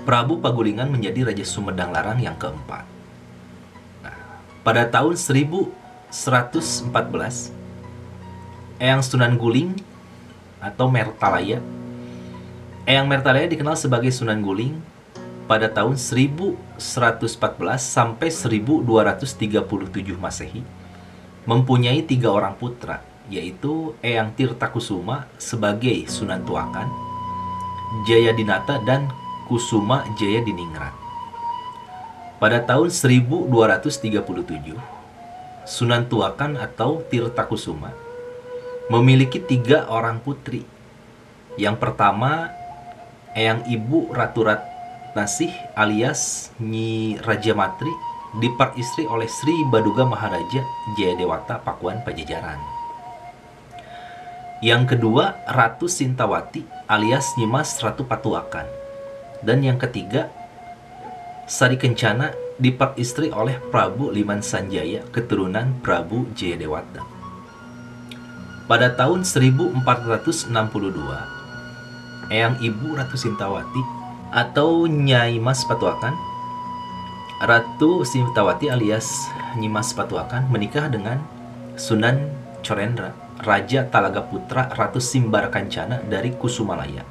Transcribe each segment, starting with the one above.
Prabu Pagulingan menjadi Raja Sumedang Larang yang keempat. Nah, pada tahun 1114, Eyang Sunan Guling atau Mertalaya. Eyang Mertalaya dikenal sebagai Sunan Guling pada tahun 1114 sampai 1237 Masehi, mempunyai 3 orang putra, yaitu Eyang Tirtakusuma sebagai Sunan Tuakan, Jayadinata dan Kusuma Jayadiningrat. Pada tahun 1237, Sunan Tuakan atau Tirtakusuma memiliki 3 orang putri. Yang pertama, Eyang Ibu Ratu Ratnasih alias Nyi Rajamatri, diperistri oleh Sri Baduga Maharaja Jayadewata Pakuan Pajajaran. Yang kedua, Ratu Sintawati alias Nyimas Ratu Patuakan. Dan yang ketiga, Sari Kencana, diperistri oleh Prabu Liman Sanjaya, keturunan Prabu Jayadewata. Pada tahun 1462, Eyang Ibu Ratu Sintawati atau Nyai Mas Patuakan, Ratu Sintawati alias Nyimas Patuakan, menikah dengan Sunan Corendra, Raja Talaga Putra Ratu Simbar Kancana dari Kusumalaya,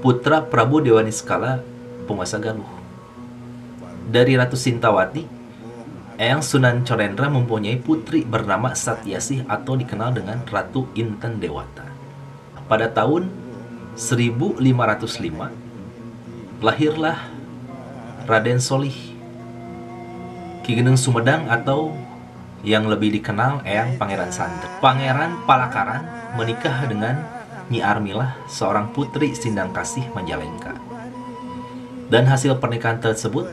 putra Prabu Dewaniskala, penguasa Galuh. Dari Ratu Sintawati, Eyang Sunan Corendra mempunyai putri bernama Satyasih atau dikenal dengan Ratu Inten Dewata. Pada tahun 1505, lahirlah Raden Solih, Ki Geneng Sumedang atau yang lebih dikenal Eyang Pangeran Santri. Pangeran Palakaran menikah dengan Nyi Armilah, seorang putri Sindangkasih Majalengka. Dan hasil pernikahan tersebut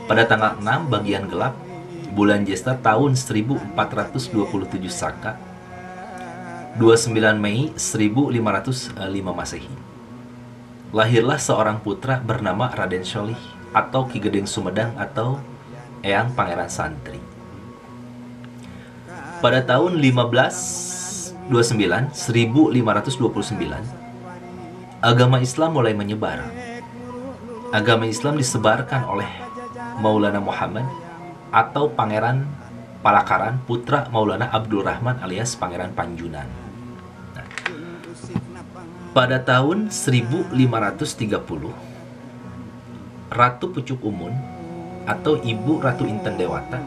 pada tanggal 6 bagian gelap bulan Jesta tahun 1427 Saka, 29 Mei 1505 Masehi, lahirlah seorang putra bernama Raden Solih atau Ki Geneng Sumedang atau Eyang Pangeran Santri. Pada tahun 1529, agama Islam mulai menyebar. Agama Islam disebarkan oleh Maulana Muhammad atau Pangeran Palakaran, putra Maulana Abdul Rahman alias Pangeran Panjunan. Nah, pada tahun 1530, Ratu Pucuk Umun atau Ibu Ratu Inten Dewata,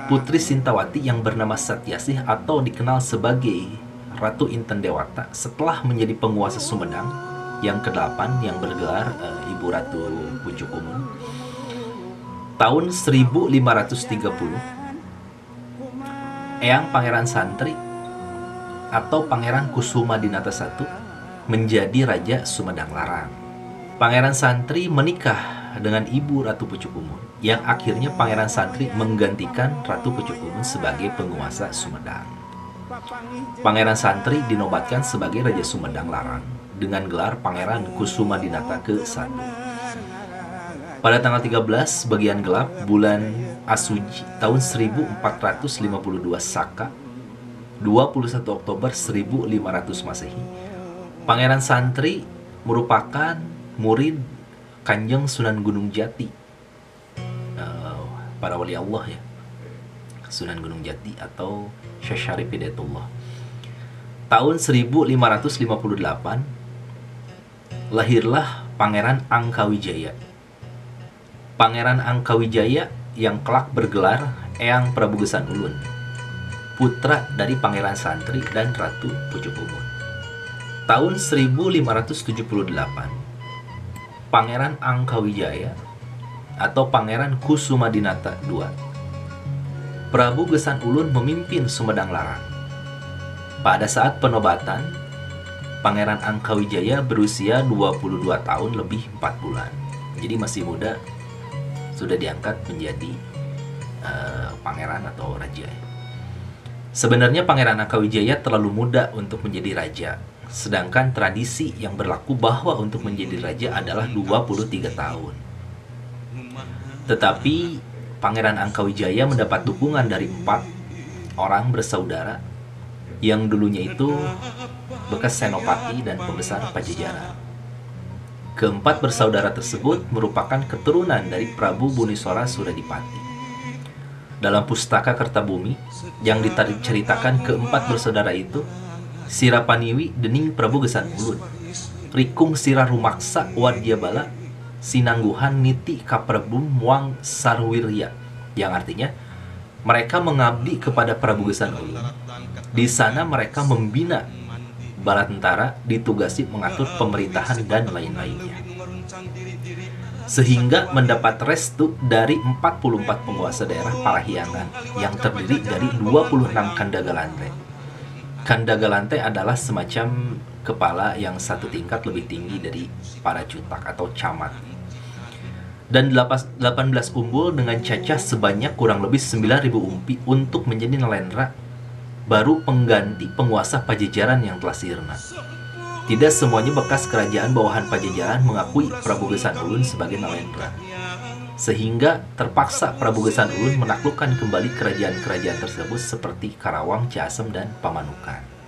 putri Sintawati yang bernama Satyasih atau dikenal sebagai Ratu Inten Dewata, setelah menjadi penguasa Sumedang yang ke-8 yang bergelar Ibu Ratu Pucuk Umun, tahun 1530, Eyang Pangeran Santri atau Pangeran Kusuma Dinata I menjadi Raja Sumedang Larang. Pangeran Santri menikah dengan Ibu Ratu Pucuk Umun, yang akhirnya Pangeran Santri menggantikan Ratu Pucuk Umun sebagai penguasa Sumedang. Pangeran Santri dinobatkan sebagai Raja Sumedang Larang dengan gelar Pangeran Kusuma Dinata ke-1. Pada tanggal 13 bagian gelap bulan Asuji tahun 1452 Saka, 21 Oktober 1500 Masehi, Pangeran Santri merupakan murid Kanjeng Sunan Gunung Jati, para wali Allah ya, Sunan Gunung Jati atau Syekh Syarif Hidayatullah. Tahun 1558 lahirlah Pangeran Angkawijaya. Pangeran Angkawijaya yang kelak bergelar Eyang Prabu Gesan Ulun, putra dari Pangeran Santri dan Ratu Pucuk Umun. Tahun 1578, Pangeran Angkawijaya atau Pangeran Kusuma Dinata II, Prabu Gesan Ulun memimpin Sumedang Larang. Pada saat penobatan, Pangeran Angkawijaya berusia 22 tahun lebih 4 bulan. Jadi masih muda, sudah diangkat menjadi pangeran atau raja. Sebenarnya Pangeran Angkawijaya terlalu muda untuk menjadi raja, sedangkan tradisi yang berlaku bahwa untuk menjadi raja adalah 23 tahun. Tetapi Pangeran Angkawijaya mendapat dukungan dari 4 orang bersaudara yang dulunya itu bekas senopati dan pembesar Pajajaran. Keempat bersaudara tersebut merupakan keturunan dari Prabu Buniswara Suradipati. Dalam pustaka Kertabumi yang diceritakan keempat bersaudara itu, Sirapaniwi dening Prabu Gesan Ulun, Rikung Sira Rumaksa Wadyabala, Sinangguhan Niti Kaprabum Muang Sarwirya, yang artinya mereka mengabdi kepada Prabu Gesan Ulun. Di sana mereka membina bala tentara, ditugasi mengatur pemerintahan dan lain-lainnya. Sehingga mendapat restu dari 44 penguasa daerah Parahyangan yang terdiri dari 26 Kandagalantai. Kandagalantai adalah semacam kepala yang satu tingkat lebih tinggi dari para cutak atau camat. Dan 18 umbul dengan cacah sebanyak kurang lebih 9.000 umpi untuk menjadi Nalendra, baru pengganti penguasa Pajajaran yang telah sirna. Tidak semuanya bekas kerajaan bawahan Pajajaran mengakui Prabu Gesan Ulun sebagai Nalendra, sehingga terpaksa Prabu Gesan Ulun menaklukkan kembali kerajaan-kerajaan tersebut seperti Karawang, Ciasem, dan Pamanukan.